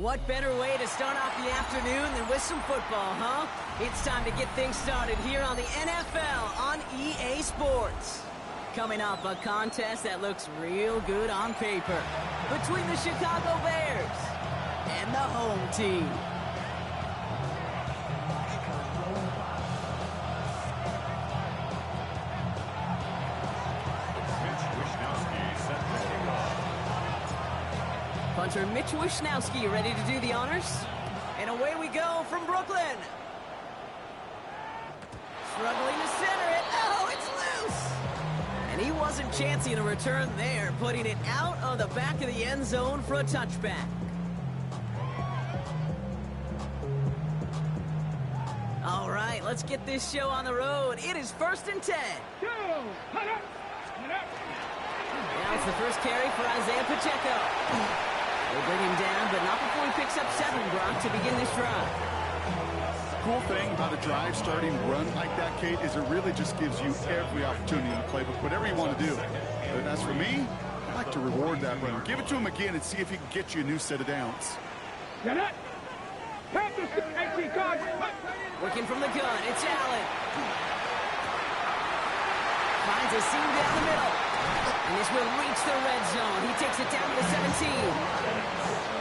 What better way to start off the afternoon than with some football, huh? It's time to get things started here on the NFL on EA Sports. Coming up, a contest that looks real good on paper between the Chicago Bears and the home team. Punter Mitch Wishnowsky ready to do the honors. And away we go from Brooklyn. Struggling to center it. Oh, it's loose. And he wasn't chancing a return there, putting it out of the back of the end zone for a touchback. All right, let's get this show on the road. It is 1st and 10. Now it's the first carry for Isaiah Pacheco. They bring him down, but not before he picks up 7, Brock, to begin this drive. Cool thing about a drive starting run like that, Kate, is it really just gives you every opportunity in the playbook, whatever you want to do. But as for me, I like to reward that runner. Give it to him again and see if he can get you a new set of downs. Working from the gun, it's Allen. Finds a seam down the middle. And this will reach the red zone. He takes it down to the 17.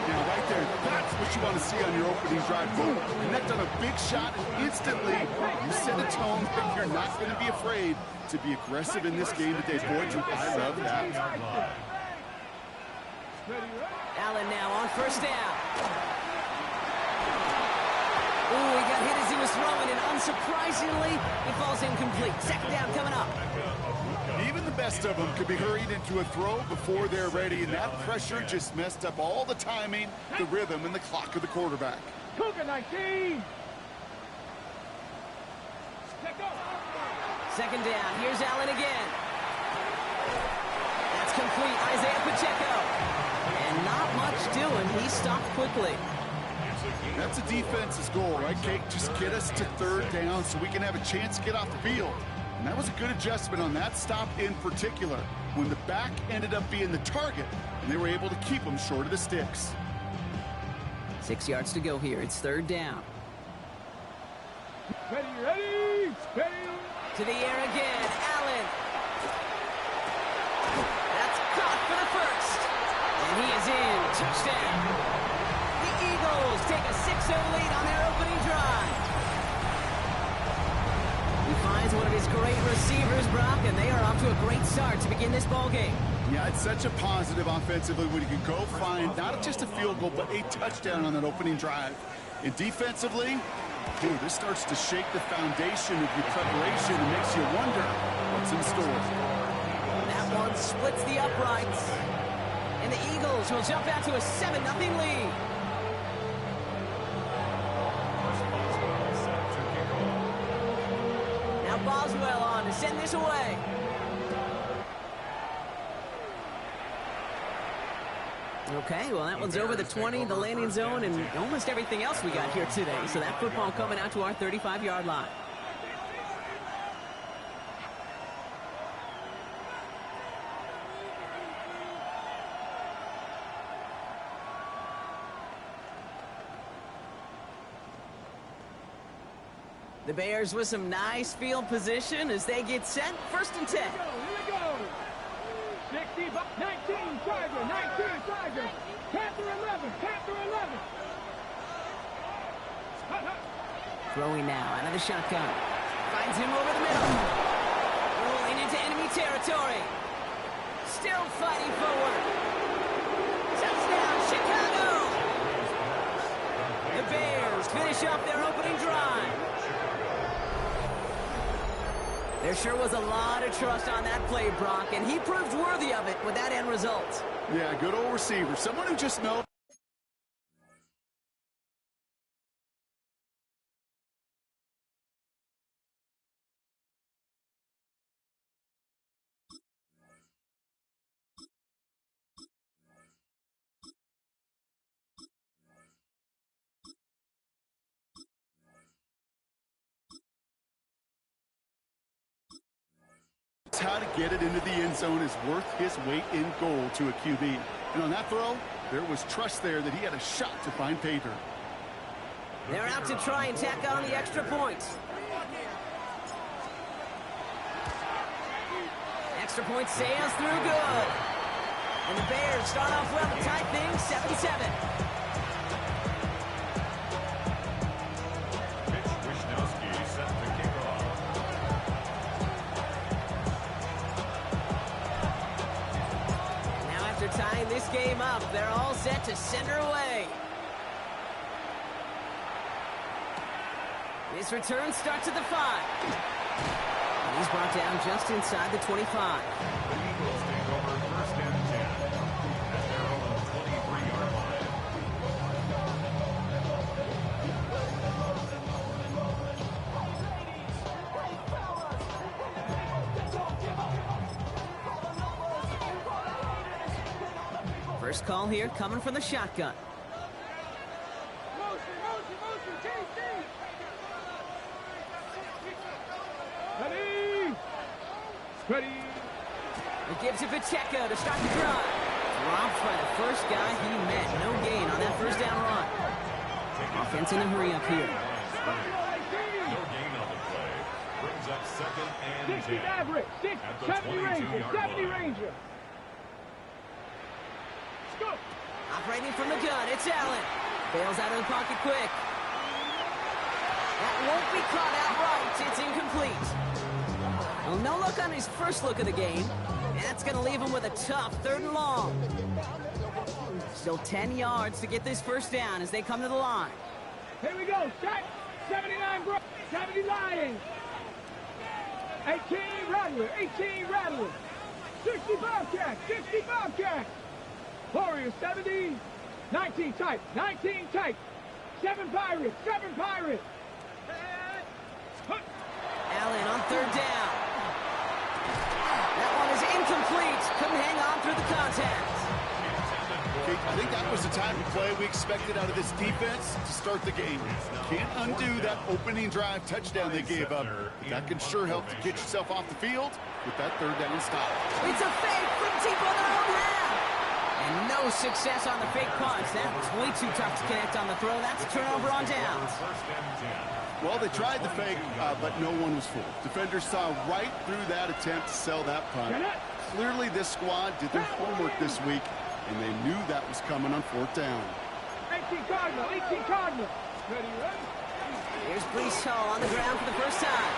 Now, right there, that's what you want to see on your opening drive. Boom, connect on a big shot, and instantly you set a tone that you're not going to be afraid to be aggressive in this game today. Boy, I love that. Allen now on 1st down. Ooh, he got hit as he was throwing, and unsurprisingly, he falls incomplete. 2nd down coming up. Even the best of them could be hurried into a throw before they're ready, and that pressure just messed up all the timing, the rhythm, and the clock of the quarterback. Cougar 19! 2nd down. Here's Allen again. That's complete. Isaiah Pacheco. And not much doing. He stopped quickly. That's a defense's goal, right, Kate? Just get us to 3rd down so we can have a chance to get off the field. And that was a good adjustment on that stop in particular, when the back ended up being the target, and they were able to keep him short of the sticks. 6 yards to go here. It's 3rd down. Ready! To the air again. Allen. That's caught for the 1st. And he is in. Touchdown. The Eagles take a 6-0 lead on their opening drive. He finds one of his great receivers, Brock, and they are off to a great start to begin this ballgame. Yeah, it's such a positive offensively when you can go find not just a field goal, but a touchdown on that opening drive. And defensively, dude, this starts to shake the foundation of your preparation and makes you wonder what's in store. That one splits the uprights. And the Eagles will jump out to a 7-0 lead. Now Boswell on to send this away. Okay, well, that one's over the 20, the landing zone, and almost everything else we got here today. So that football coming out to our 35-yard line. The Bears with some nice field position as they get set. 1st and 10. Here we go! 60, 19, Charger, 19, Charger. Panther 11, Panther 11. Throwing now out of the shotgun. Finds him over the middle. Rolling into enemy territory. Still fighting forward. Touchdown, Chicago! The Bears finish off their opening drive. There sure was a lot of trust on that play, Brock, and he proved worthy of it with that end result. Yeah, good old receiver. Someone who just knows. How to get it into the end zone is worth his weight in gold to a QB. And on that throw, There was trust there that he had a shot to find pay dirt. They're out to try and tack on the extra points. Extra point sails through good. And the Bears start off well to tie things 7-7. Mitch Wishnowsky set to kick off. Now after tying this game up, they're all set to send her away. This return starts at the 5. And he's brought down just inside the 25. The Eagles take over 1st and 10 at their own 23-yard line. First call here coming from the shotgun. Motion, KC! Ready! Ready! It gives to Pacheco to start the drive. Dropped by the first guy he met. No gain on that first down run. Offense in a hurry up here. No gain on the play. Brings up 2nd and 60 10. Maverick, 70 At the Ranger, 22-yard 70 line. Ranger. Go! Operating from the gun, it's Allen. Bails out of the pocket quick. That won't be caught outright. It's incomplete. Well, no look on his first look of the game. And that's going to leave him with a tough 3rd and long. Still 10 yards to get this first down as they come to the line. Here we go, set. 79 Bro, 70 Lions. 18 Rattler, 18 Rattler. 60 Bobcat, 60 Bobcat. Warriors, 70. 19 type, 19 type. 7 Pirates, 7 Pirates. Allen on 3rd down. That one is incomplete. Couldn't hang on through the contact. Okay, I think that was the type of play we expected out of this defense to start the game. Can't undo that opening drive touchdown they gave up. But that can sure help to get yourself off the field with that 3rd down stop. It's a fake from deep on their own half. And no success on the fake punch. That was way too tough to connect on the throw. That's a turnover on downs. 1st and 10. Well, they tried the fake, but no one was fooled. Defenders saw right through that attempt to sell that punt. Clearly, this squad did their homework this week, and they knew that was coming on 4th down. 18 Cardinal, 18 Cardinal. Ready, ready? Here's Brees Hall on the ground for the first time.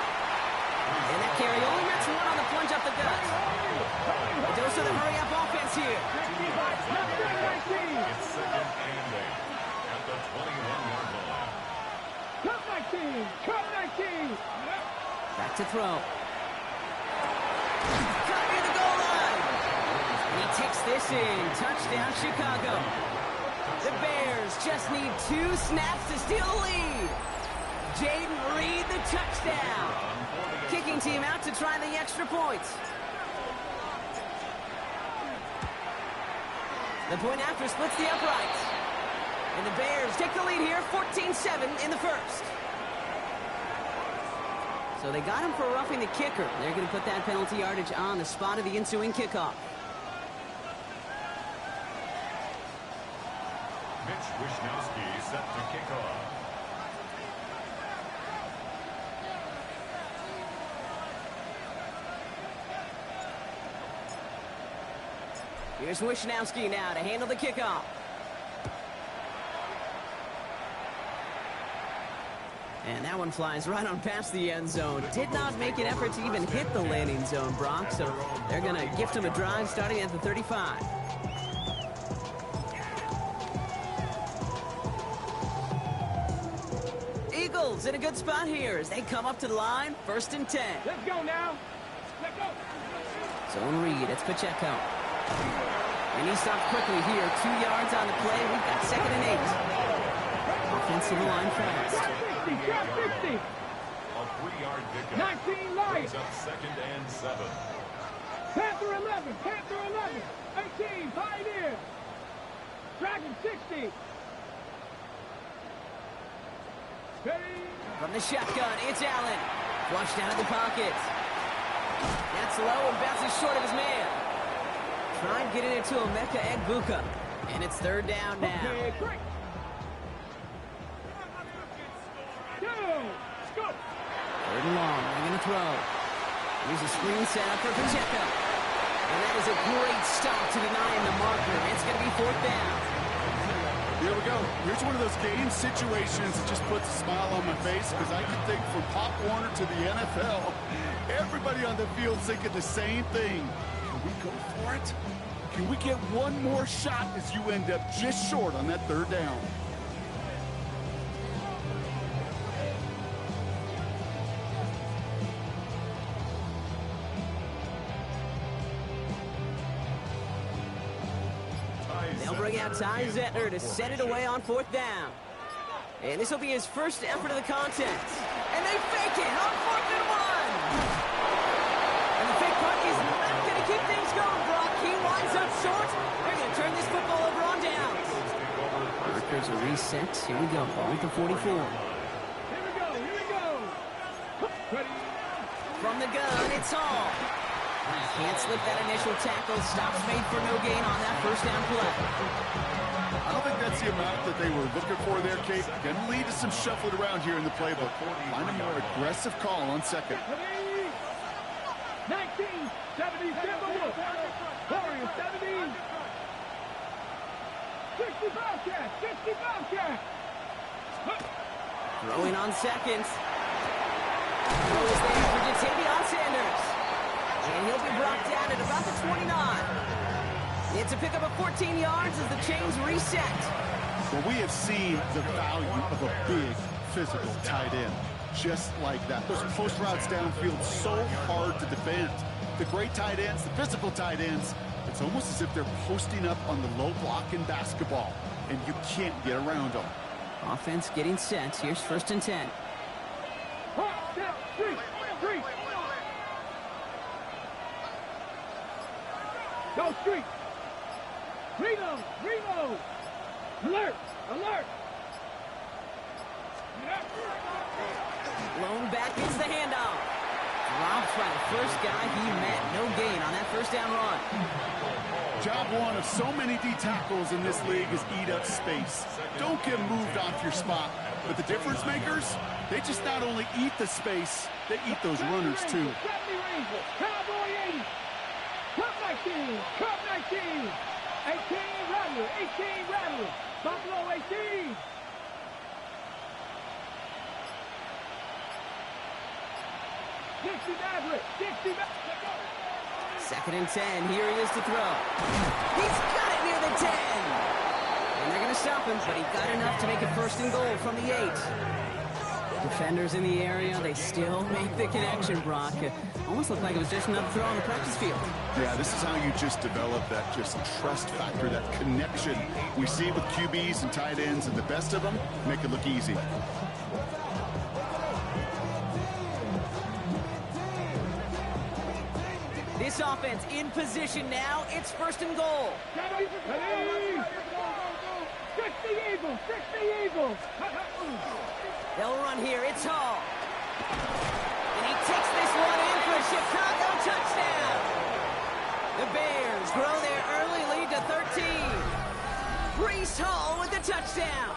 And that carry only gets one on the plunge up the gut. A dose of the hurry-up offense here. 19. It's 2nd and 8 at the 21-yard line. Cup 19, Cup 19. Back to throw. Cut near the goal line. And he takes this in. Touchdown, Chicago. The Bears just need 2 snaps to steal the lead. Jaden Reed, the touchdown. Kicking team out to try the extra points. The point after splits the uprights. And the Bears take the lead here, 14-7 in the first. So they got him for roughing the kicker. They're going to put that penalty yardage on the spot of the ensuing kickoff. Mitch Wishnowsky set to kick off. Here's Wishnowsky now to handle the kickoff. And that one flies right on past the end zone. Did not make an effort to even hit the landing zone, Brock. So they're going to gift him a drive starting at the 35. Eagles in a good spot here as they come up to the line. 1st and 10. Let's go now. Let's go. Zone read. It's Pacheco. And he stops quickly here. 2 yards on the play. We've got 2nd and 8. Offensive line fast. Trap 60, trap 60. A 3-yard pickup. 19 Lions. Brings up 2nd and 7. Panther 11, Panther 11. 18 Pioneer. Dragon 60. Ready. From the shotgun, it's Allen. Flushed out of the pocket. That's low and bounces short of his man. Tried getting it to Emeka Egbuka. And it's third down now. Okay, break. Go. Go. Third and long. They're going to throw. Here's a screen set up for Pacheco. And that is a great stop to denying the marker. It's going to be fourth down. Here we go. Here's one of those game situations that just puts a smile on my face because I can think from Pop Warner to the NFL, everybody on the field thinking the same thing. Can we go for it? Can we get one more shot as you end up just short on that third down? They'll bring out Ty Zettler to set it away on fourth down. And this will be his first effort of the contest. And they fake it on fourth and one. And the fake punt is not going to keep things going, Brock. He winds up short. They're going to turn this football over on downs. Markers are reset. Here we go. Ball at the 44. Here we go. Here we go. Ready. From the gun, it's Hall. Can't slip that initial tackle. Stops made for no gain on that first down play. I don't think that's the amount that they were looking for there, Kate. Going to lead to some shuffling around here in the playbook. Find a more aggressive call on second. 1970 Timberwolves. Warriors 70. 60 Bobcats. 60 Bobcats. Throwing on seconds. Throw is there for Jatavion Sanders. And he'll be brought down at about the 29. It's a pickup of 14 yards as the chains reset. Well, we have seen the value of a big physical tight end. Just like that. Those post routes downfield so hard to defend. The great tight ends, the physical tight ends, it's almost as if they're posting up on the low block in basketball, and you can't get around them. Offense getting set. Here's first and 10. Hot, set, three. Go street. Reload. Alert. Blown back is the handoff. Dropped by the first guy he met. No gain on that first down run. Job one of so many D tackles in this league is eat up space. Don't get moved off your spot. But the difference makers, they just not only eat the space, they eat those runners too. 70 Rangers. Cowboy 80. Cup 19. Cup 19. 18 Rattler. 18 Rattler. Buffalo 18. Second and 10. Here he is to throw. He's got it near the 10. And they're going to stop him, but he got enough to make it first and goal from the 8. Defenders in the area, they still make the connection, Brock. Almost looked like it was just another throw on the practice field. Yeah, this is how you just develop that just trust factor, that connection we see with QBs and tight ends, and the best of them make it look easy. This offense in position now. It's first and goal. Ready? 60 Eagles. 60 Eagles. They'll run here. It's Hall. And he takes this one in for a Chicago touchdown. The Bears grow their early lead to 13. Breece Hall with the touchdown.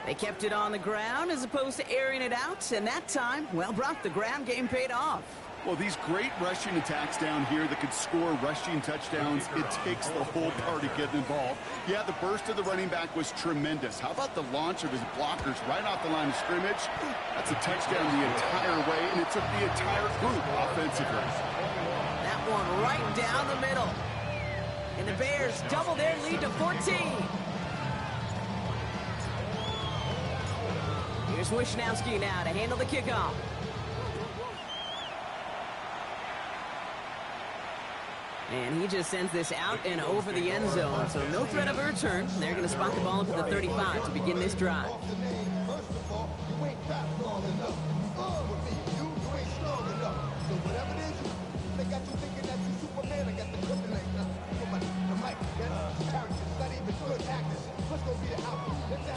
They kept it on the ground as opposed to airing it out. And that time, well, Brock, the ground game paid off. Well, these great rushing attacks down here that could score rushing touchdowns, it takes the whole party getting involved. Yeah, the burst of the running back was tremendous. How about the launch of his blockers right off the line of scrimmage? That's a touchdown the entire way, and it took the entire group offensively. That one right down the middle. And the Bears double their lead to 14. Here's Wishnowski now to handle the kickoff. And he just sends this out and over the end zone, so no threat of a return. They're going to spot the ball up at the 35 to begin this drive.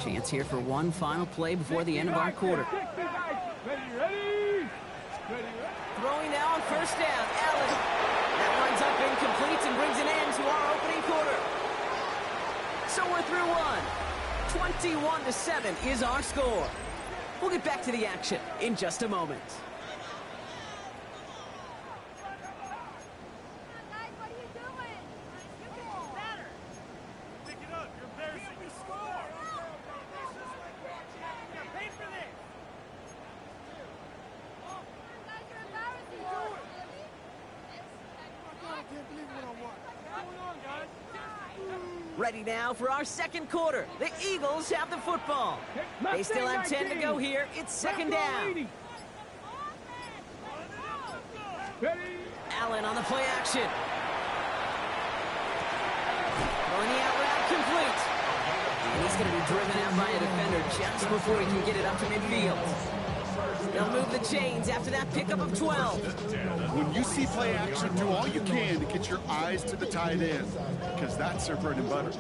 Chance here for one final play before the end of our quarter. Ready? Throwing now on first down, Allen. That runs up incomplete and brings an end to our opening quarter. So we're through one. 21-7 is our score. We'll get back to the action in just a moment. Ready now for our second quarter. The Eagles have the football. They still have 10 to go here. It's second down. Allen on the play action. Throwing the out route complete. And he's going to be driven out by a defender just before he can get it up to midfield. They'll move the chains after that pickup of 12. When you see play action, do all you can to get your eyes to the tight end, because that's their bread and butter.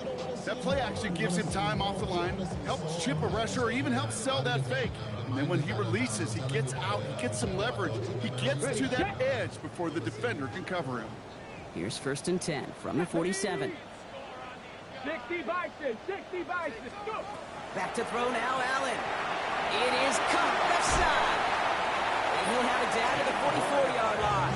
That play action gives him time off the line, helps chip a rusher, or even helps sell that fake. And then when he releases, he gets out, he gets some leverage. He gets to that edge before the defender can cover him. Here's 1st and 10 from the 47. 60 Bison, 60 Bison, go! Back to throw now, Allen. It is caught left side. And he'll have it down to the 44-yard line.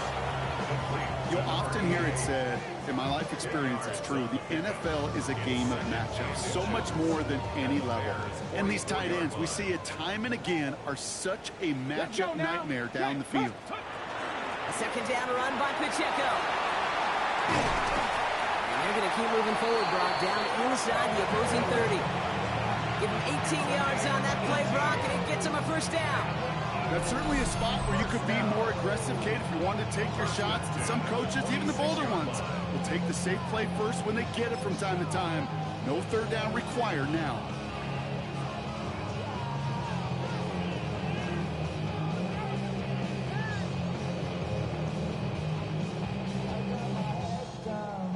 You'll often hear it said, in my life experience, it's true, the NFL is a game of matchups, so much more than any level. And these tight ends, we see it time and again, are such a matchup nightmare down the field. A second down run by Pacheco. And they're going to keep moving forward, Brock, down inside the opposing 30. Give him 18 yards on that play, Brock, and it gets him a first down. That's certainly a spot where you could be more aggressive, Kate, if you wanted to take your shots. Some coaches, even the bolder ones, will take the safe play first when they get it from time to time. No third down required now.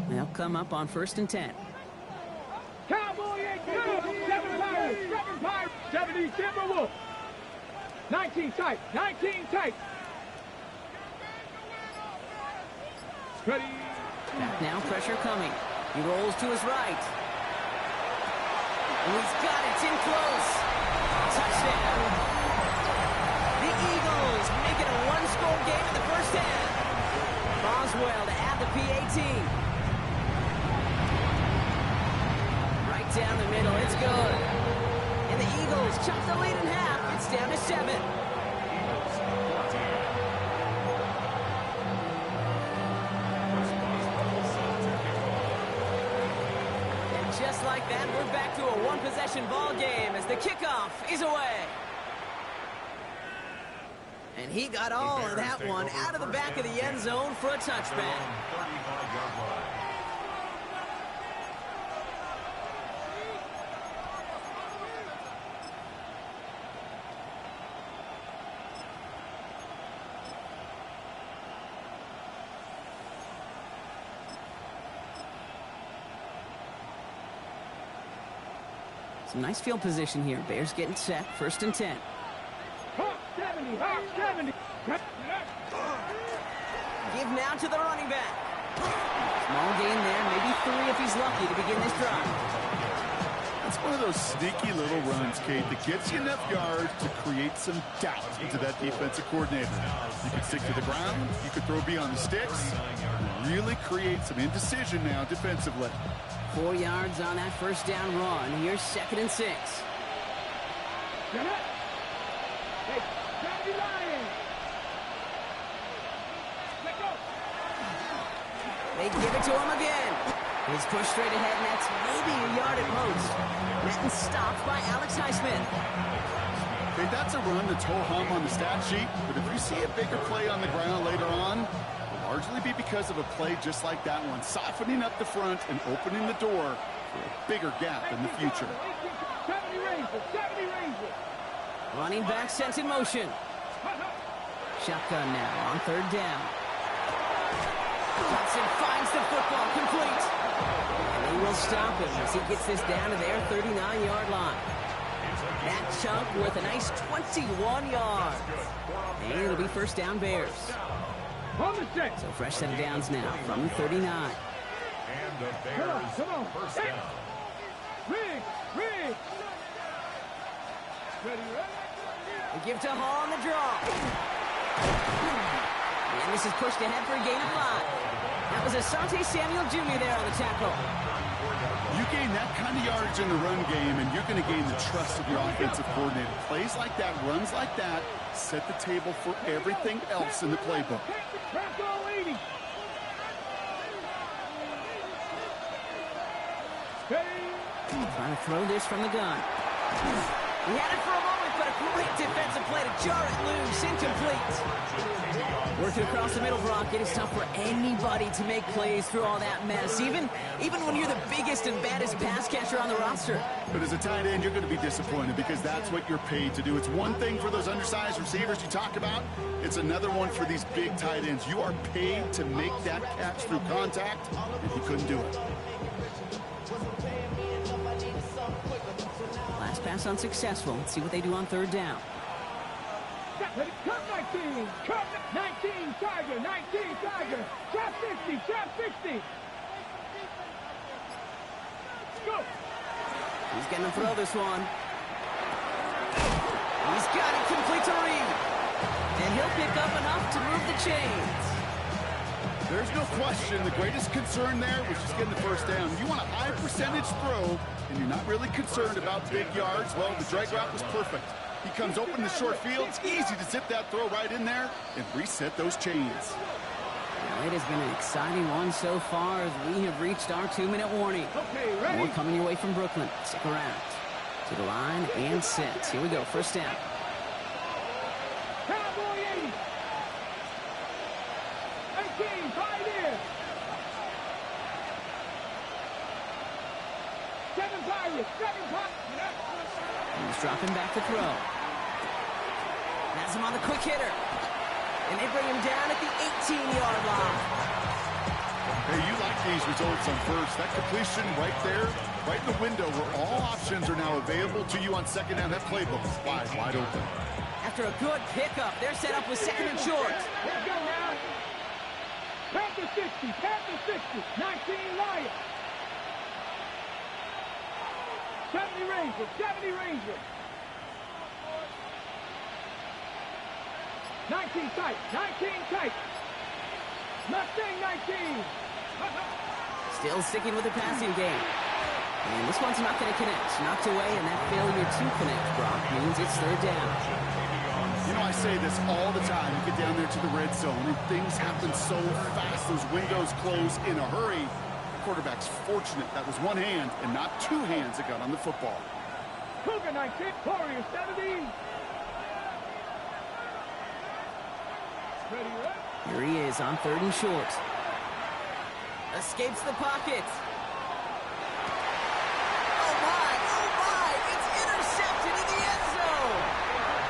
They'll come up on 1st and 10. Cowboy ain't good. 7 Pirates, 7 Pirates, 70 Timberwolves. 19 tight, 19 tight. Ready. Back now, pressure coming. He rolls to his right. And he's got it in close. Touchdown. The Eagles make it a one-score game in the first half. Boswell to add the PAT. Right down the middle, it's good. And the Eagles chop the lead in half. It's down to 7. And just like that, we're back to a one-possession ball game as the kickoff is away. And he got all of that one out of the back of the end zone for a touchback. Some nice field position here. Bears getting set. 1st and 10. Hawk 70, Hawk 70. Give now to the running back. Small gain there, maybe 3 if he's lucky to begin this drive. It's one of those sneaky little runs, Kate, that gets you enough yards to create some doubt into that defensive coordinator. You can stick to the ground, you can throw beyond the sticks, really create some indecision now defensively. 4 yards on that first down run. Here's 2nd and 6. Get up. Hey, 70 Lions. Let go. They give it to him again. He's pushed straight ahead, and that's maybe a yard at most. Then stopped by Alex Highsmith. Okay, that's a run that's ho-hum on the stat sheet, but if you see a bigger play on the ground later on, largely be because of a play just like that one, softening up the front and opening the door for a bigger gap in the future. 70 Rangers, 70 Rangers. Running back sent in motion. Shotgun now on 3rd down. Johnson finds the football complete. And they will stop him as he gets this down to their 39-yard line. That chunk worth a nice 21 yards. And it'll be 1st down Bears. On the 6. So fresh set of downs now from 39. And the Come on, Bears come on. first Hey. down. Riggs. Ready, ready. They give to Hall on the draw. And this is pushed ahead for a gain of 5. That was Asante Samuel Jr. there on the tackle. You gain that kind of yardage in the run game, and you're going to gain the trust of your offensive coordinator. Plays like that, runs like that, set the table for everything else in the playbook. Bronco 80. Trying to throw this from the gun. He had it for a moment, but a great defensive play to jar it loose. Incomplete. Working across the middle, Brock. It is tough for anybody to make plays through all that mess, even when you're the biggest and baddest pass catcher on the roster. But as a tight end, you're going to be disappointed because that's what you're paid to do. It's one thing for those undersized receivers you talk about. It's another one for these big tight ends. You are paid to make that catch through contact, and he couldn't do it. Last pass unsuccessful. Let's see what they do on 3rd down. Cut 19. Cut 19. Tiger. 19. Tiger. Trap 60. Trap 60. Go. He's going to throw this one. He's got it complete to Reed. And he'll pick up enough to move the chains. There's no question the greatest concern there was just getting the first down. You want a high percentage throw, and you're not really concerned about big yards. Well, the drag route was perfect. He comes open in the short field. It's easy to zip that throw right in there and reset those chains. Well, it has been an exciting one so far as we have reached our 2-minute warning. Okay, ready? More coming your way from Brooklyn. Stick around. To the line and set. Here we go. First down. Cowboy 80. 18. Pioneer. 7 Pirates. 7 Pirates. He's dropping back to throw. Has him on the quick hitter. And they bring him down at the 18-yard line. Hey, you like these results on first. That completion right there, right in the window where all options are now available to you on 2nd down. That playbook is wide open. After a good pickup, they're set up with 2nd and short. Let's go now. Panther 60. Panther 60. 19 Lions. 70 Rangers. 70 Rangers. 19 tight. 19 tight. Mustang 19. Still sticking with the passing game. And this one's not going to connect. Knocked away, and that failure to connect, Brock, means it's 3rd down. You know, I say this all the time. You get down there to the red zone, and things happen so fast. Those windows close in a hurry. The quarterback's fortunate that was one hand and not 2 hands that got on the football. Cougar 19. Warrior 70. Ready, ready. Here he is on 3rd and short. Escapes the pocket. Oh my, it's intercepted in the end zone.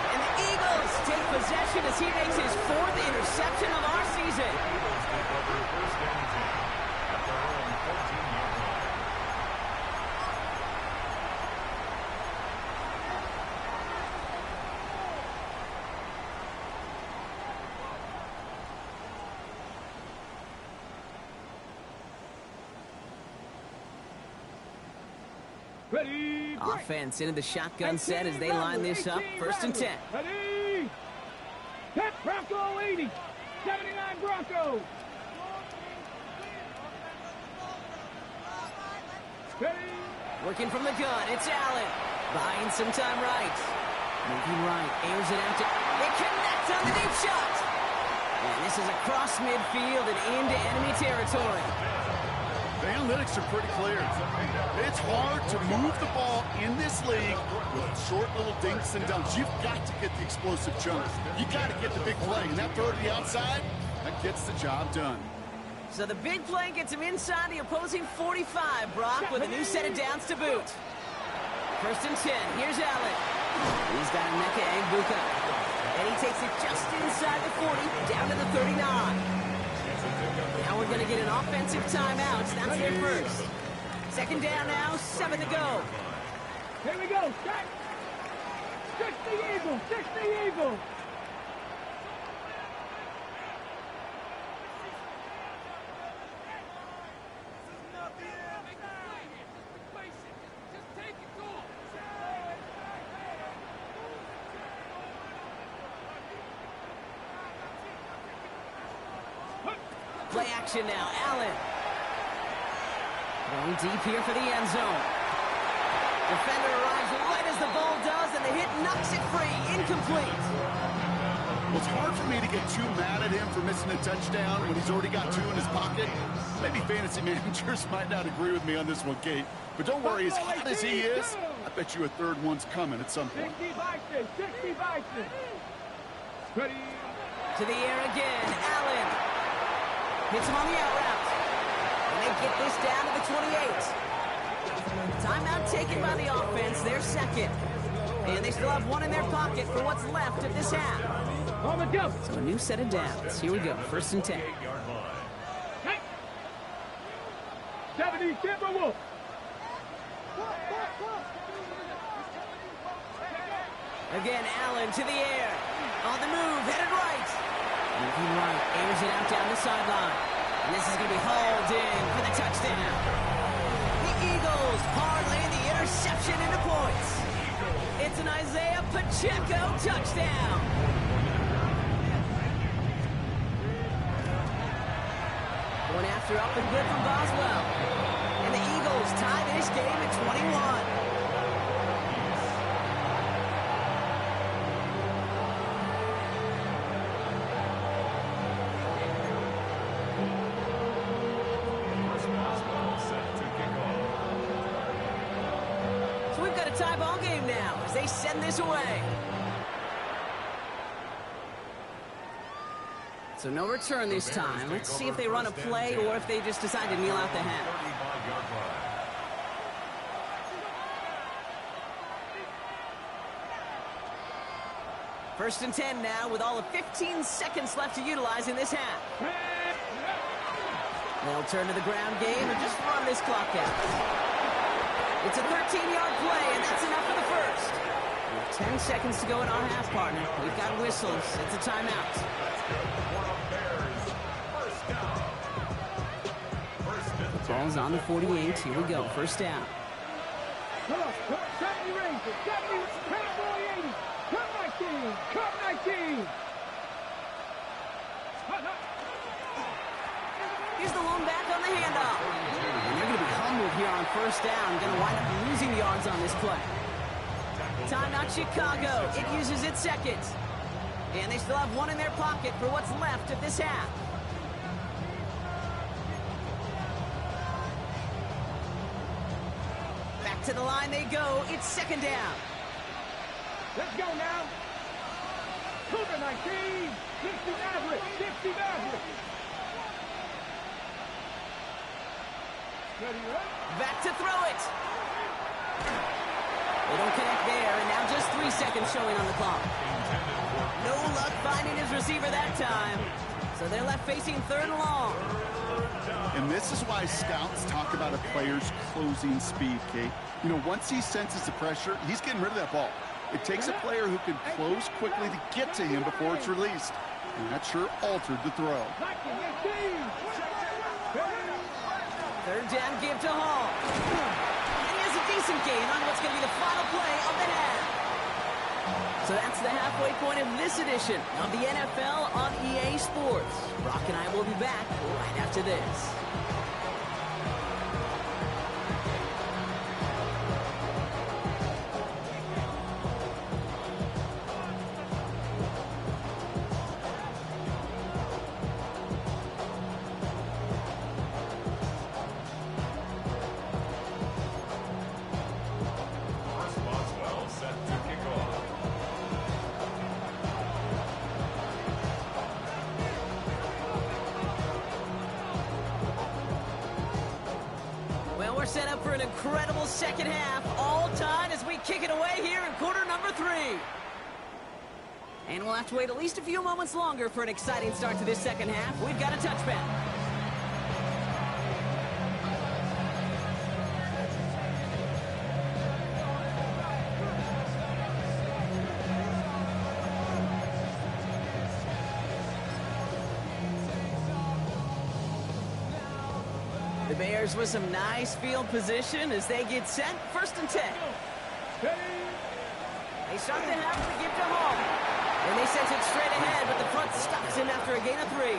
And the Eagles take possession as he makes his 4th interception of our season. Eagles take over first down 10 at their own 14-yard line. Ready. break. Offense into the shotgun set as they line this up. 1st and 10. Ready. Set Bronco 80. 79 Bronco. Ready. Working from the gun, it's Allen. Buying some time right. Moving right, airs it out to... It connects on the deep shot. And this is across midfield and into enemy territory. The analytics are pretty clear. It's hard to move the ball in this league with short little dinks and dunks. You've got to get the explosive chunk. You got to get the big play. And that throw to the outside, that gets the job done. So the big play gets him inside the opposing 45, Brock, with a new set of downs to boot. 1st and 10. Here's Allen. He's got Emeka Egbuka. And he takes it just inside the 40, down to the 39. Now we're going to get an offensive timeout. That's their first. 2nd down now, 7 to go. Here we go. Set. 60 Eagles. 60 Eagles. Play action now. Allen. Going deep here for the end zone. Defender arrives right as the ball does, and the hit knocks it free. Incomplete. Well, it's hard for me to get too mad at him for missing a touchdown when he's already got 2 in his pocket. Maybe fantasy managers might not agree with me on this one, Kate. But don't worry, as hot as he is, I bet you a third one's coming at some point. 60 Bison, 60 Bison. Ready. To the air again. Allen. Hits him on the out route. And they get this down to the 28. Timeout taken by the offense. Their second. And they still have 1 in their pocket for what's left of this half. On the jump. So a new set of downs. Here we go. 1st and 10. 70 Timberwolves. Again, Allen to the air. On the move, headed right. Moving right, airs it out down the sideline. And this is going to be hauled in for the touchdown. The Eagles parlay the interception into points. It's an Isaiah Pacheco touchdown. Going after up and good from Boswell. And the Eagles tie this game at 21. Tie ball game now as they send this away. So no return this time. Let's see if they run a play or if they just decide to kneel out the half. 1st and 10 now with all of 15 seconds left to utilize in this half. They'll turn to the ground game and just run this clock out. It's a 13-yard play, and that's enough for the first. With 10 seconds to go in our half, partner. We've got whistles. It's a timeout. Ball's on the 48. Here we go. 1st down. Come on. 70 Rangers. 70. Cowboy 80. Cut 19. Cut 19. Here's the lone back on the handoff. And they're going to be humbled here on 1st down. Going to wind up losing yards on this play. Timeout Chicago. It uses its second. And they still have 1 in their pocket for what's left of this half. Back to the line they go. It's 2nd down. Let's go now. Cougar 19. 60 Maverick. 60 Maverick. Back to throw it. They don't connect there, and now just 3 seconds showing on the clock. No luck finding his receiver that time. So they're left facing 3rd and long. And this is why scouts talk about a player's closing speed, Kate. You know, once he senses the pressure, he's getting rid of that ball. It takes a player who can close quickly to get to him before it's released. And that sure altered the throw. 3rd down give to Hall. And he has a decent gain on what's going to be the final play of the half. So that's the halfway point of this edition of the NFL on EA Sports. Brock and I will be back right after this. We're set up for an incredible second half, all tied as we kick it away here in quarter number 3. And we'll have to wait at least a few moments longer for an exciting start to this second half. We've got a touchback. The Bears with some nice field position as they get set. 1st and 10. They start the half with a give to Hall. And they sent it straight ahead, but the front stops him after a gain of 3.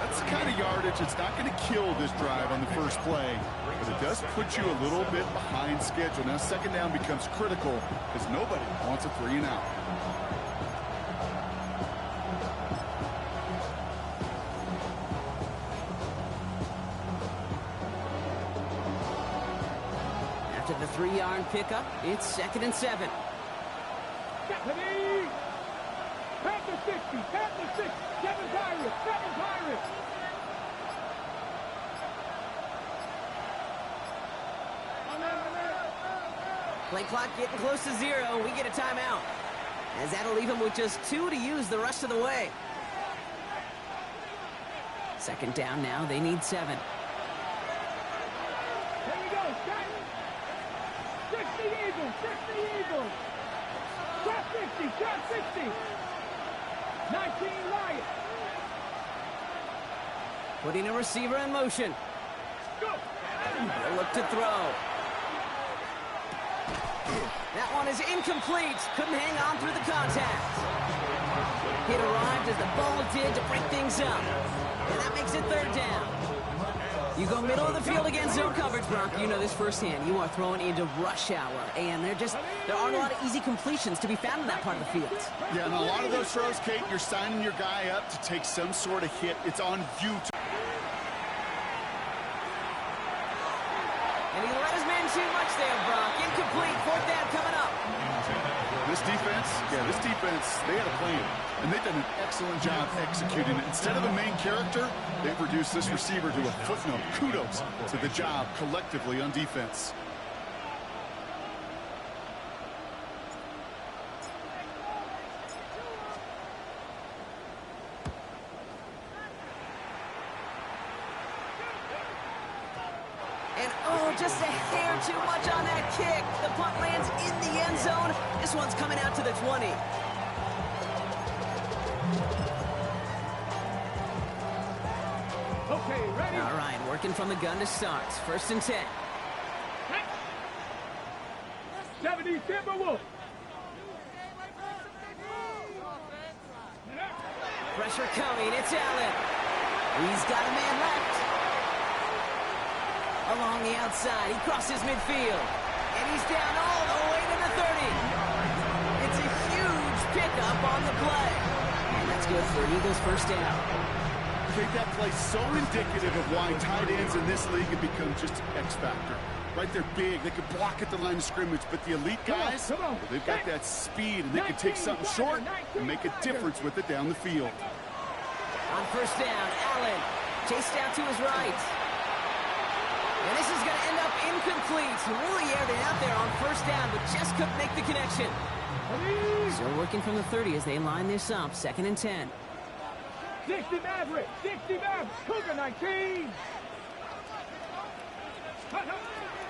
That's the kind of yardage it's not going to kill this drive on the first play, but it does put you a little bit behind schedule. Now second down becomes critical because nobody wants a 3-and-out. After the 3-yard pickup, it's 2nd and 7. Stephanie! Panther 60, Panther 6, 7 Pirates, 7 Pirates! Play clock getting close to 0. We get a timeout, as that'll leave him with just 2 to use the rest of the way. Second down now, they need 7. Here we go, set! 60 Eagles, 60 Eagles! Shot 60, shot 60! 19 Lions! Putting a receiver in motion. Go! They'll look to throw. That one is incomplete. Couldn't hang on through the contact. Hit arrived as the ball did to break things up. And that makes it 3rd down. You go middle of the field against zone coverage, Brock. You know this firsthand. You are throwing into rush hour. And there aren't a lot of easy completions to be found in that part of the field. Yeah, and a lot of those throws, Kate, you're signing your guy up to take some sort of hit. It's on you to... And he let his man too much there, Brock. Incomplete. 4th down coming up. This defense, they had a plan. And they've done an excellent job executing it. Instead of a main character, they've reduced this receiver to a footnote. Kudos to the job collectively on defense. And oh, just a hair too much on that kick. The punt lands in the end zone. This one's coming out to the 20. Okay, ready? All right, working from the gun to start. 1st and 10. 70 Timberwolves! Pressure coming. It's Allen. He's got a man left. Along the outside, he crosses midfield. And he's down all the way to the 30. It's a huge pickup on the play. And that's good for Eagles' 1st down. Take that play so indicative of why tight ends in this league have become just an X factor. Right, they're big, they can block at the line of scrimmage, but the elite guys, come on. they've got that speed and they can take something short and make a difference with it down the field. On 1st down, Allen chased out to his right. And this is going to end up incomplete. He really aired it out there on 1st down, but just couldn't make the connection. Still working from the 30 as they line this up. 2nd and 10. 60 Maverick, 60 Maverick, Cougar 19!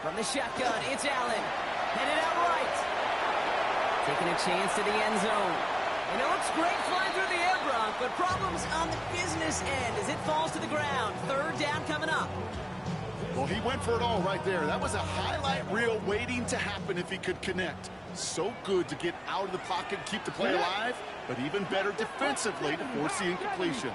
From the shotgun, it's Allen. Headed out right. Taking a chance to the end zone. And it looks great flying through the air, Brock, but problems on the business end as it falls to the ground. 3rd down coming up. Well, he went for it all right there. That was a highlight reel waiting to happen if he could connect. So good to get out of the pocket and keep the play alive, but even better defensively to force the incompletion.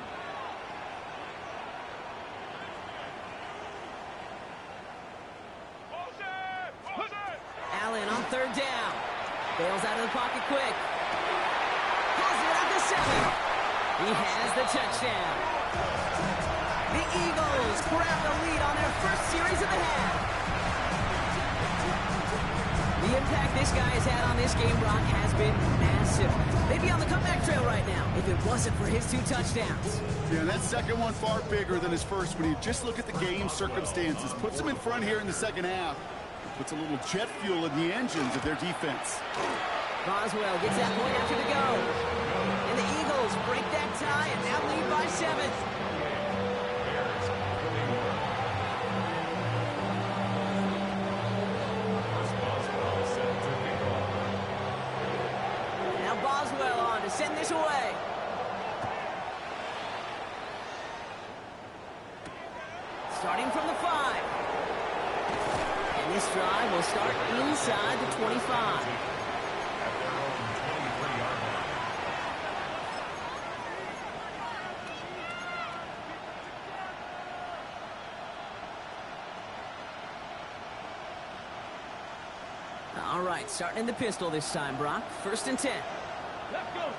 Allen on 3rd down. Bails out of the pocket quick. Has it at the 7. He has the touchdown. The Eagles grab the lead on their 1st series of the half. The impact this guy has had on this game, Brock, has been massive. They'd be on the comeback trail right now if it wasn't for his 2 touchdowns. Yeah, that second one far bigger than his first when you just look at the game circumstances. Puts them in front here in the second half. Puts a little jet fuel in the engines of their defense. Boswell gets that point after the go. And the Eagles break that tie and now lead by 7. Now Boswell on to send this away. Starting from the 5. And this drive will start inside the 25. right, starting in the pistol this time, Brock. 1st and 10. Let's go.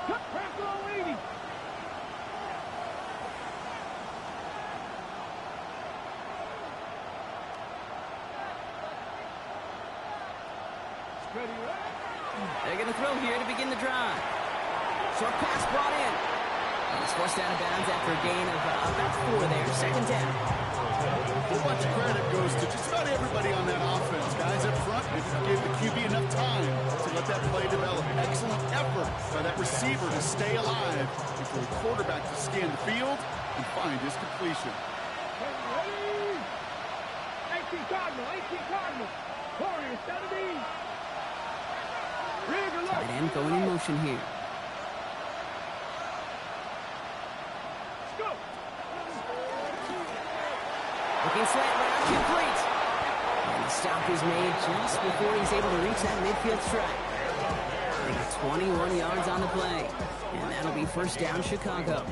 Cut back on 80. Ready, They're going to throw here to begin the drive. Short pass brought in. And it's forced out of bounds after a gain of about 4 there. 2nd down. A whole bunch of credit goes to just about everybody on that offense. Guys up front, they gave the QB enough time to let that play develop. Excellent effort by that receiver to stay alive and for the quarterback to scan the field and find his completion. ready. 18 Cardinal, 18 Cardinal. Warriors 70. Rig alert. Tight end going in motion here. Let's go. Looking slant route, complete. And the stop is made just before he's able to reach that midfield strike. They got 21 yards on the play. And that'll be 1st down, Chicago.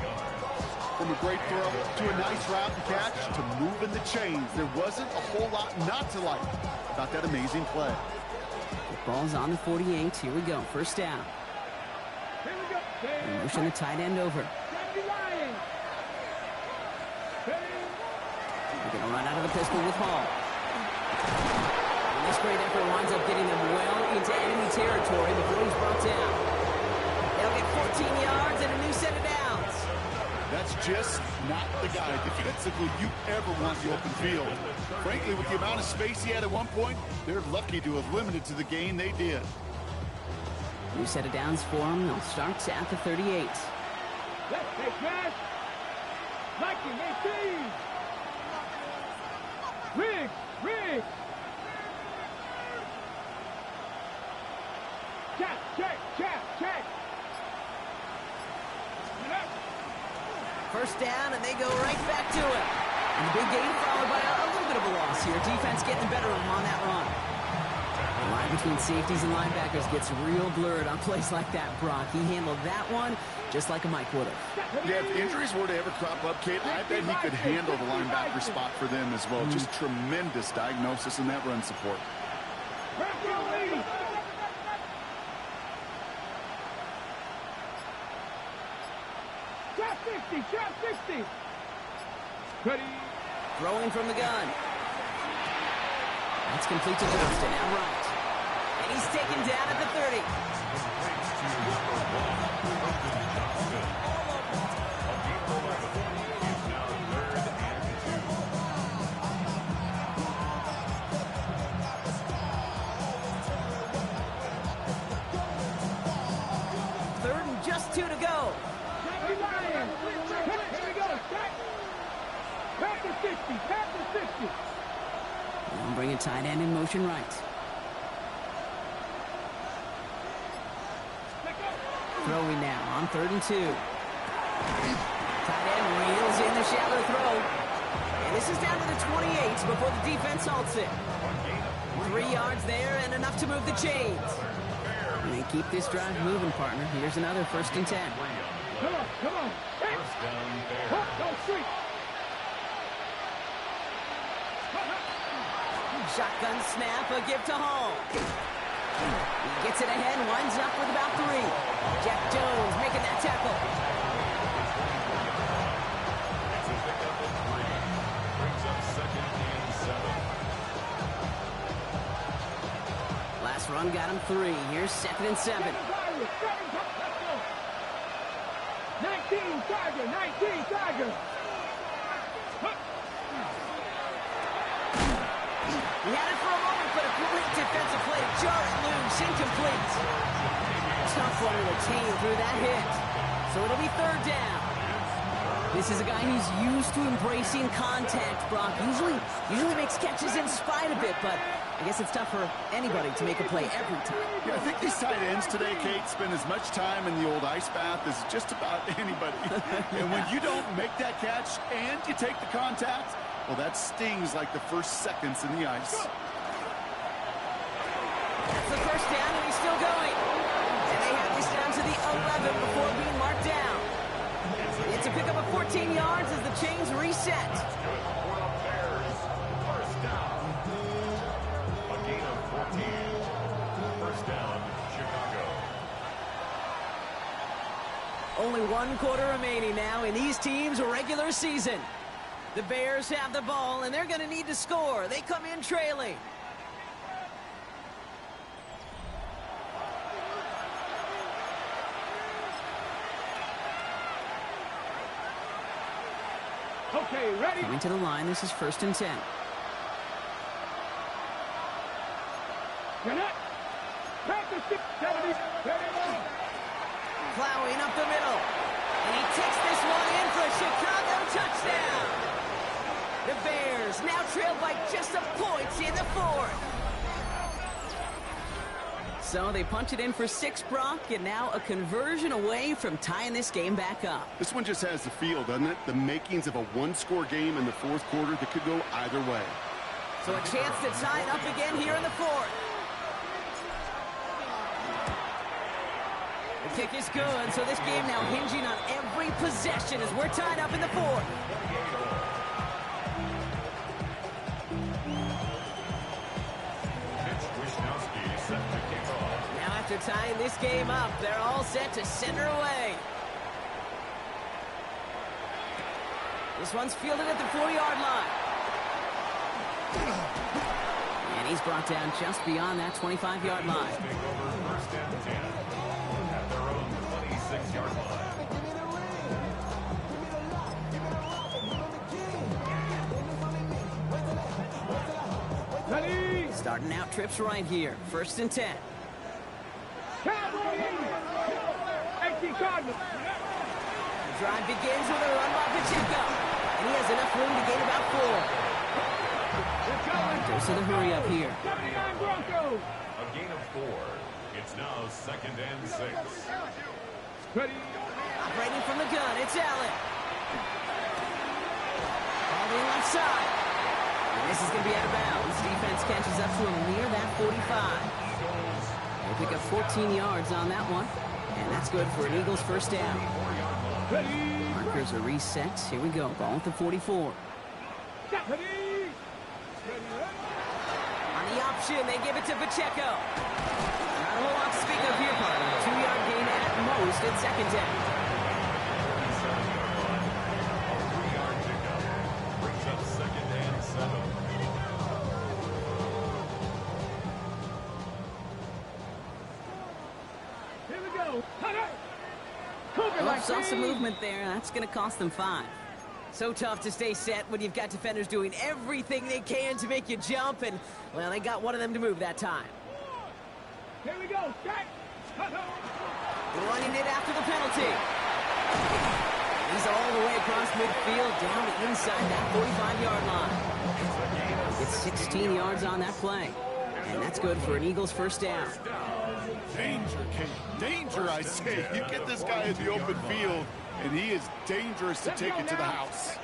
From a great throw to a nice route and catch to moving the chains. There wasn't a whole lot not to like about that amazing play. The ball's on the 48. Here we go. 1st down. Here we go. And motion the tight end over. 70 Lions. Ready. They're going to run out of the pistol with Hall. And this great effort winds up getting them well into enemy territory before he's brought down. They'll get 14 yards and a new set of downs. That's just not the guy defensively you ever want the open field. Frankly, with the amount of space he had at one point, they're lucky to have limited to the gain they did. New set of downs for him. They'll start at the 38. Let's take that. 1918. Rig. Check. 1st down, and they go right back to it. And the big gain followed by a little bit of a loss here. Defense getting the better of them on that run. The line between safeties and linebackers gets real blurred on plays like that, Brock. He handled that one just like a Mike would have. Yeah, if injuries were to ever crop up, Kate, I bet he could handle the linebacker spot for them as well. Just tremendous diagnosis in that run support. Shot 60. Ready. Throwing from the gun. That's complete to Johnston, out right. And he's taken down at the 30. Third and just 2 to go. Here we go. Back to 60. And bring a tight end in motion right. Throwing now on 3rd and 2. Tight end reels in the shallow throw. And this is down to the 28 before the defense halts it. 3 yards there and enough to move the chains. And they keep this drive moving, partner. Here's another 1st and 10. Come on. Don't streak. Shotgun snap, a give to Hall. He gets it ahead, winds up with about 3. Jack Jones making that tackle. Brings up 2nd and 7. Last run got him 3. Here's 2nd and 7. 19 Tiger. He had it for a moment, but a great defensive play to jar it loose, incomplete. Tough one to retain through that hit. So it'll be 3rd down. This is a guy who's used to embracing contact, Brock. Usually makes catches in spite of it, but I guess it's tough for anybody to make a play every time. Yeah, I think these tight ends today, Kate, spend as much time in the old ice bath as just about anybody. And when you don't make that catch and you take the contact, well, that stings like the first seconds in the ice. That's the 1st down, and he's still going. And they have this down to the 11 before being marked down. It's a pickup of 14 yards as the chains reset. For the Bears, 1st down. A gain of 14. Only one quarter remaining now in these teams' regular season. The Bears have the ball, and they're going to need to score. They come in trailing. Okay, ready? Coming to the line, this is 1st and 10. You're not. Back to 6, 70, 31. Plowing up the middle. And he takes this one in for a Chicago touchdown. The Bears now trail by just a point in the 4th. So they punch it in for 6, Brock, and now a conversion away from tying this game back up. This one just has the feel, doesn't it? The makings of a one-score game in the 4th quarter that could go either way. So a chance to tie it up again here in the 4th. The kick is good, so this game now hinging on every possession as we're tied up in the 4th. Now after tying this game up, they're all set to center away. This one's fielded at the 4-yard line. And he's brought down just beyond that 25-yard line. At their own 26-yard line. Ready? Starting out trips right here. 1st and 10. Cowboys! 18 Cardinals. The drive begins with a run by Pacheco. And he has enough room to gain about 4. Goes to the hurry up here. 79 Broncos. A gain of 4. It's now 2nd and 6. Ready? Operating from the gun, it's Allen. Ball being left side. And this is going to be out of bounds. Defense catches up to him near that 45. They pick up 14 yards on that one. And that's good for an Eagles 1st down. Ready? Markers are reset. Here we go. Ball at the 44. Ready? On the option, they give it to Pacheco. Not a whole lot to speak of here, partner. 2-yard gain at most at 2nd down. 3-yard pickup brings up 2nd and 7. Here we go. Well, saw some movement there. That's going to cost them 5. So tough to stay set when you've got defenders doing everything they can to make you jump, and, well, they got one of them to move that time. Here we go. Jack. Running it after the penalty. He's all the way across midfield, down to inside that 45-yard line. It's 16 yards on that play. And that's good for an Eagles 1st down. Danger, Kate. Danger, I say. You get this guy in the open field, and he is dangerous to take it to the house.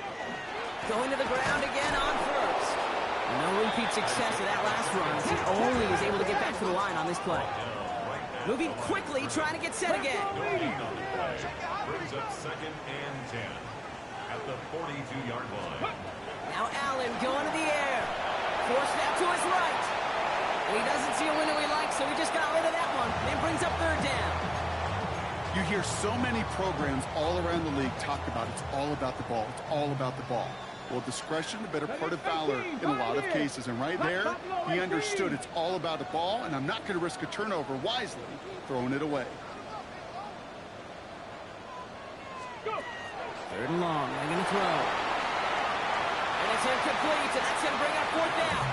Going to the ground again on 1st. No repeat success of that last run, as he only is able to get back to the line on this play. Moving quickly, trying to get set again. Brings up 2nd and 10 at the 42-yard line. Now Allen going to the air. Forced out to his right. And he doesn't see a window he likes, so he just got rid of that one. And brings up 3rd down. You hear so many programs all around the league talk about it's all about the ball. It's all about the ball. Well, discretion, the better part of valor in a lot of cases. And right there, he understood it's all about the ball, and I'm not going to risk a turnover wisely, throwing it away. 3rd and long, they're going to throw. And it's incomplete, and that's going to bring up 4th down.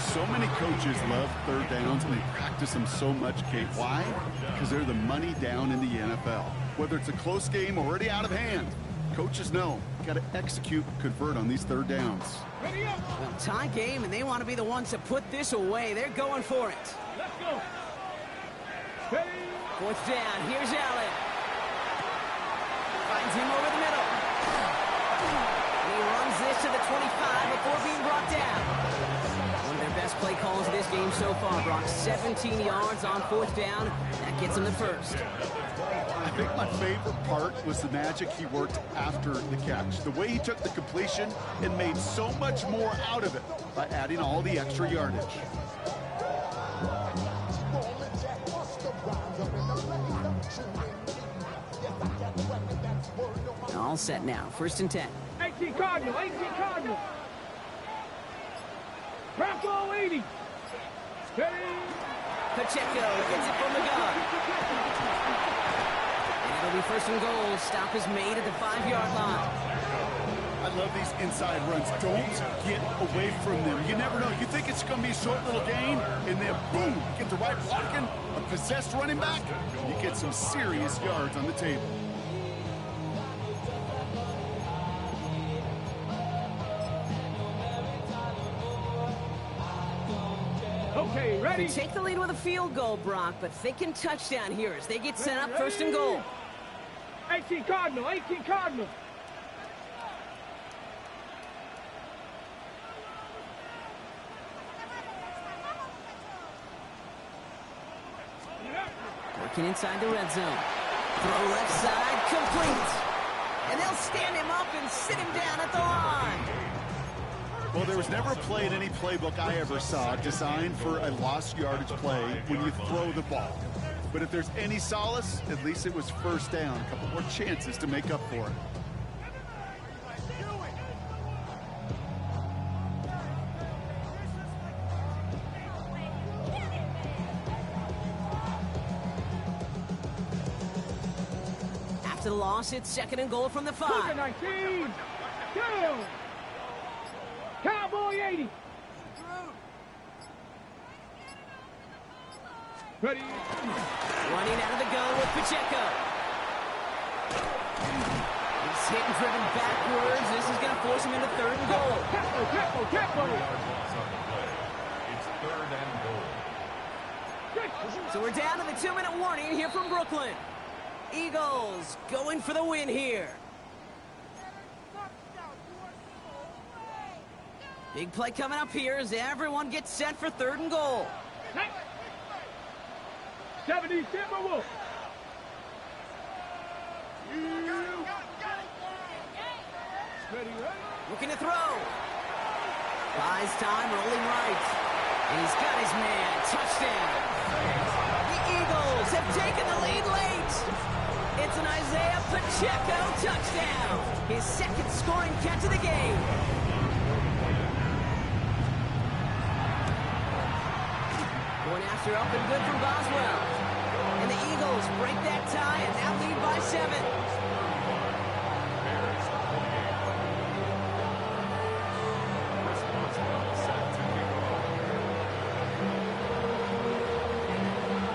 So many coaches love 3rd downs, and they practice them so much, Kate. Why? Because they're the money down in the NFL. Whether it's a close game already out of hand, coaches know you got to execute, convert on these 3rd downs. Well, tie game, and they want to be the ones to put this away. They're going for it. Let's go. Ready? 4th down, here's Allen. Finds him over the middle. And he runs this to the 25 before being brought down. One of their best play calls of this game so far, Brock. 17 yards on 4th down. That gets him the 1st. I think my favorite part was the magic he worked after the catch. The way he took the completion and made so much more out of it by adding all the extra yardage. all set now. 1st and 10. 18 Cardinal, 18 Cardinal. Bronco 80. Ready. Pacheco gets it from the gun. And it'll be 1st and goal. Stop is made at the 5-yard line. I love these inside runs. Don't get away from them. You never know. You think it's going to be a short little gain, and then boom, you get the right blocking, a possessed running back, you get some serious yards on the table. Okay, ready. They take the lead with a field goal, Brock, but thinking touchdown here as they get set up 1st and goal. 18 Cardinal, 18 Cardinal. Working inside the red zone. Throw left side, complete. And they'll stand him up and sit him down at the line. Well, there was never a play in any playbook I ever saw designed for a lost yardage play when you throw the ball. But if there's any solace, at least it was 1st down. A couple more chances to make up for it. After the loss, it's 2nd and goal from the 5. 19. Go. Cowboy 80. Ready. Running out of the gun with Pacheco. He's hit and driven backwards. This is going to force him into 3rd and goal. Capo. Yards on the play. It's 3rd and goal. So we're down to the 2-minute warning here from Brooklyn. Eagles going for the win here. Big play coming up here as everyone gets set for 3rd and goal. 70 Timberwolves. Ready. Looking to throw. Buys time, rolling right. And he's got his man. Touchdown. The Eagles have taken the lead late. It's an Isaiah Pacheco touchdown. His 2nd scoring catch of the game. Going after up and good from Boswell. And the Eagles break that tie and now lead by 7.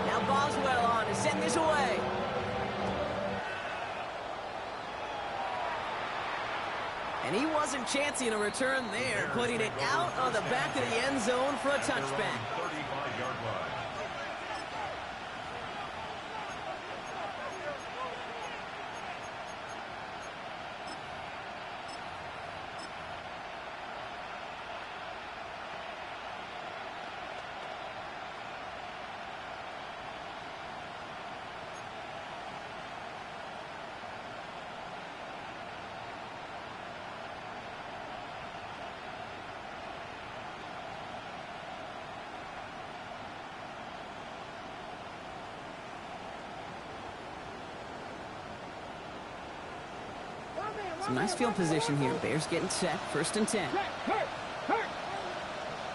Now Boswell on to send this away. And he wasn't chancing a return there, putting it out of the back of the end zone for a touchback. 35-yard line. Some nice field position here. Bears getting set. 1st and 10. Hurt.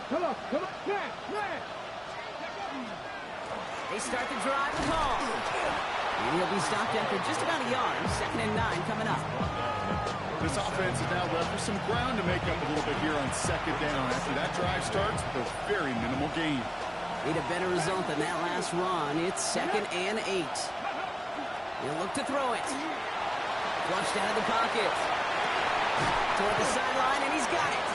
Come on. Smash. They start the drive with Hall. And he'll be stopped after just about a yard. 2nd and 9 coming up. This offense is now left with some ground to make up a little bit here on 2nd down. After that drive starts with a very minimal gain. Need a better result than that last run. It's 2nd and 8. He'll look to throw it. Flushed out of the pocket. Toward the sideline, and he's got it.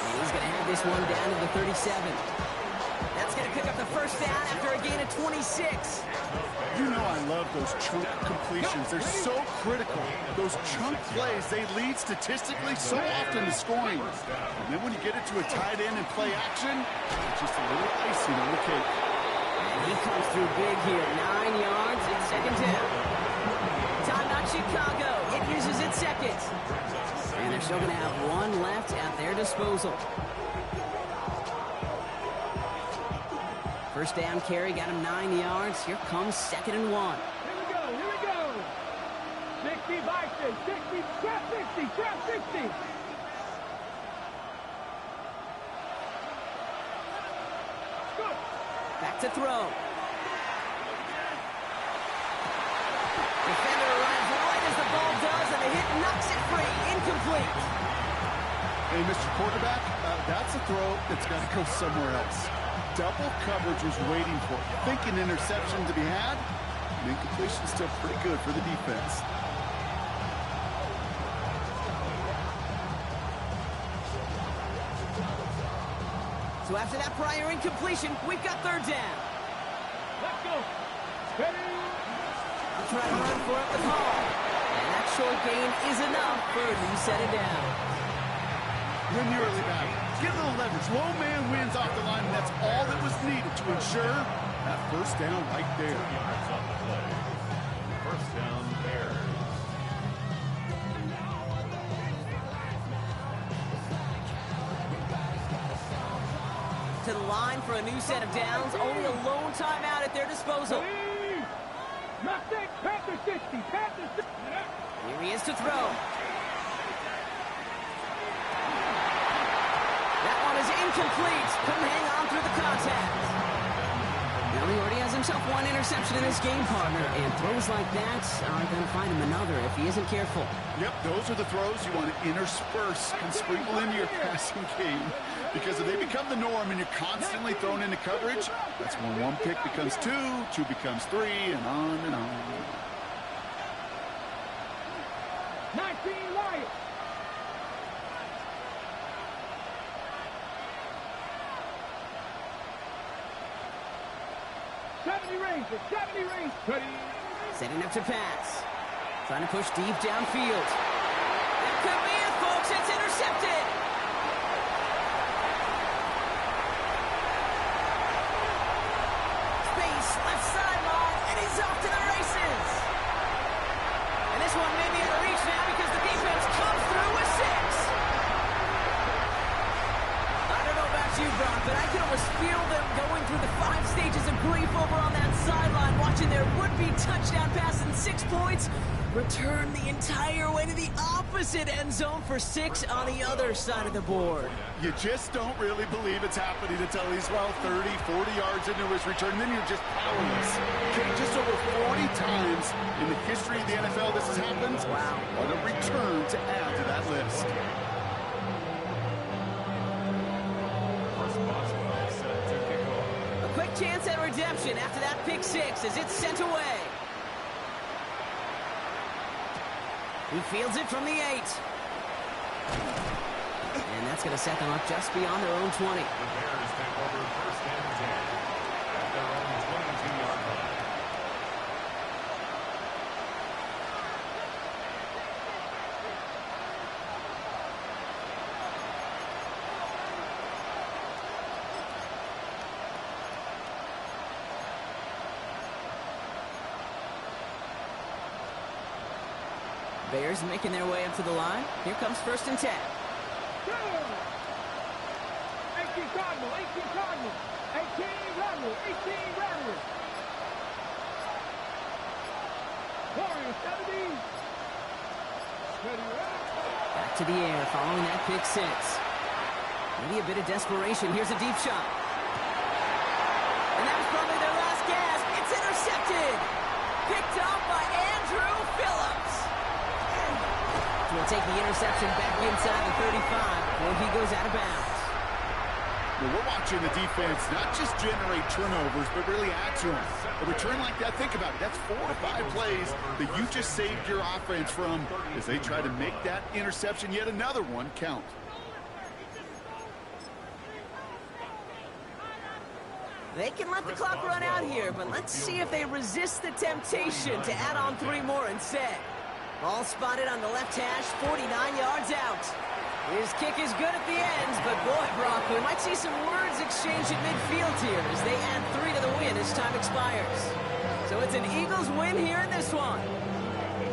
And he's going to have this one down to the 37. That's going to pick up the 1st down after a gain of 26. You know I love those chunk completions. They're so critical. Those chunk plays, they lead statistically so often to scoring. And then when you get it to a tight end and play action, it's just a little icing on the cake. And he comes through big here. 9 yards and 2nd down. Timeout Chicago. It uses its 2nd. And they're still going to have one left at their disposal. 1st down carry got him 9 yards. Here comes 2nd and 1. Here we go. 6 60 by 6, 60, trap 60, trap 60. Good. Back to throw. Defender arrives right as the ball does, and the hit knocks it free. Incomplete. Hey, Mr. Quarterback, that's a throw that's got to go somewhere else. Double coverage was waiting for it. Thinking interception to be had. And incompletion still pretty good for the defense. So after that prior incompletion, we've got third down. Let's go. Ready? I'll try to run for it with Hall. And that short gain is enough for a new set of downs. Win the early battle. Get a little leverage. Low man wins off the line, and that's all that was needed to ensure that first down right there. Yards on the play. First down, Bears. To the line for a new set of downs. Only a lone timeout at their disposal. Ready? Mustang, Panther 60, Panther 60. Here he is to throw. That one is incomplete. Couldn't hang on through the contact. Now he already has himself one interception in this game, partner, and throws like that are going to find him another if he isn't careful. Yep, those are the throws you want to intersperse and sprinkle into your passing game. Because if they become the norm and you're constantly thrown into coverage, that's when one pick becomes two, two becomes three, and on and on. 19 Lions. Rangers, 70 Rangers. Ready? Setting up to pass. Trying to push deep downfield. That could be it, folks. It's intercepted. Space, left sideline, and he's off to the races. And this one may be out of reach now because the defense comes through with 6. I don't know about you, Brock, but I can almost feel them going through the 5 stages of grief over on that sideline, watching their would-be touchdown pass in 6 points return the entire way to the opposite end zone for 6 on the other side of the board. You just don't really believe it's happening until he's, well, 30, 40 yards into his return, and then you're just powerless. Okay, just over 40 times in the history of the NFL this has happened. Wow. What a return to add to that list. A quick chance at redemption after that pick 6 as it's sent away. He fields it from the 8. And that's going to set them up just beyond their own 20. The Bears take over first and 10 at their own 22-yard line. Bears making their way up to the line. Here comes first and 10. 18 Cardinal, 18 Cardinal, 18 Rattle, 18 Rattle. Warriors, 70. Ready, Back to the air following that pick 6. Maybe a bit of desperation. Here's a deep shot. And that was probably their last gasp. It's intercepted. Picked up by Andrew Phillips. We'll take the interception back inside the 35 before he goes out of bounds. Well, we're watching the defense not just generate turnovers, but really add to them. A return like that, think about it. That's 4 or 5 plays that you just saved your offense from as they try to make that interception, yet another one, count. They can let the clock run out here, but let's see if they resist the temptation to add on 3 more instead. Ball spotted on the left hash, 49 yards out. His kick is good at the ends, but boy, Brock, we might see some words exchanged at midfield here as they add 3 to the win as time expires. So it's an Eagles win here in this one.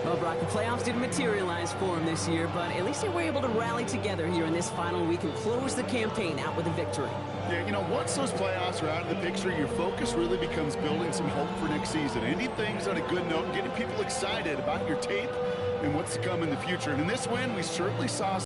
Well, Brock, the playoffs didn't materialize for them this year, but at least they were able to rally together here in this final week and close the campaign out with a victory. Yeah, you know, once those playoffs are out of the picture, your focus really becomes building some hope for next season. Ending things on a good note, getting people excited about your tape and what's to come in the future. And in this win, we certainly saw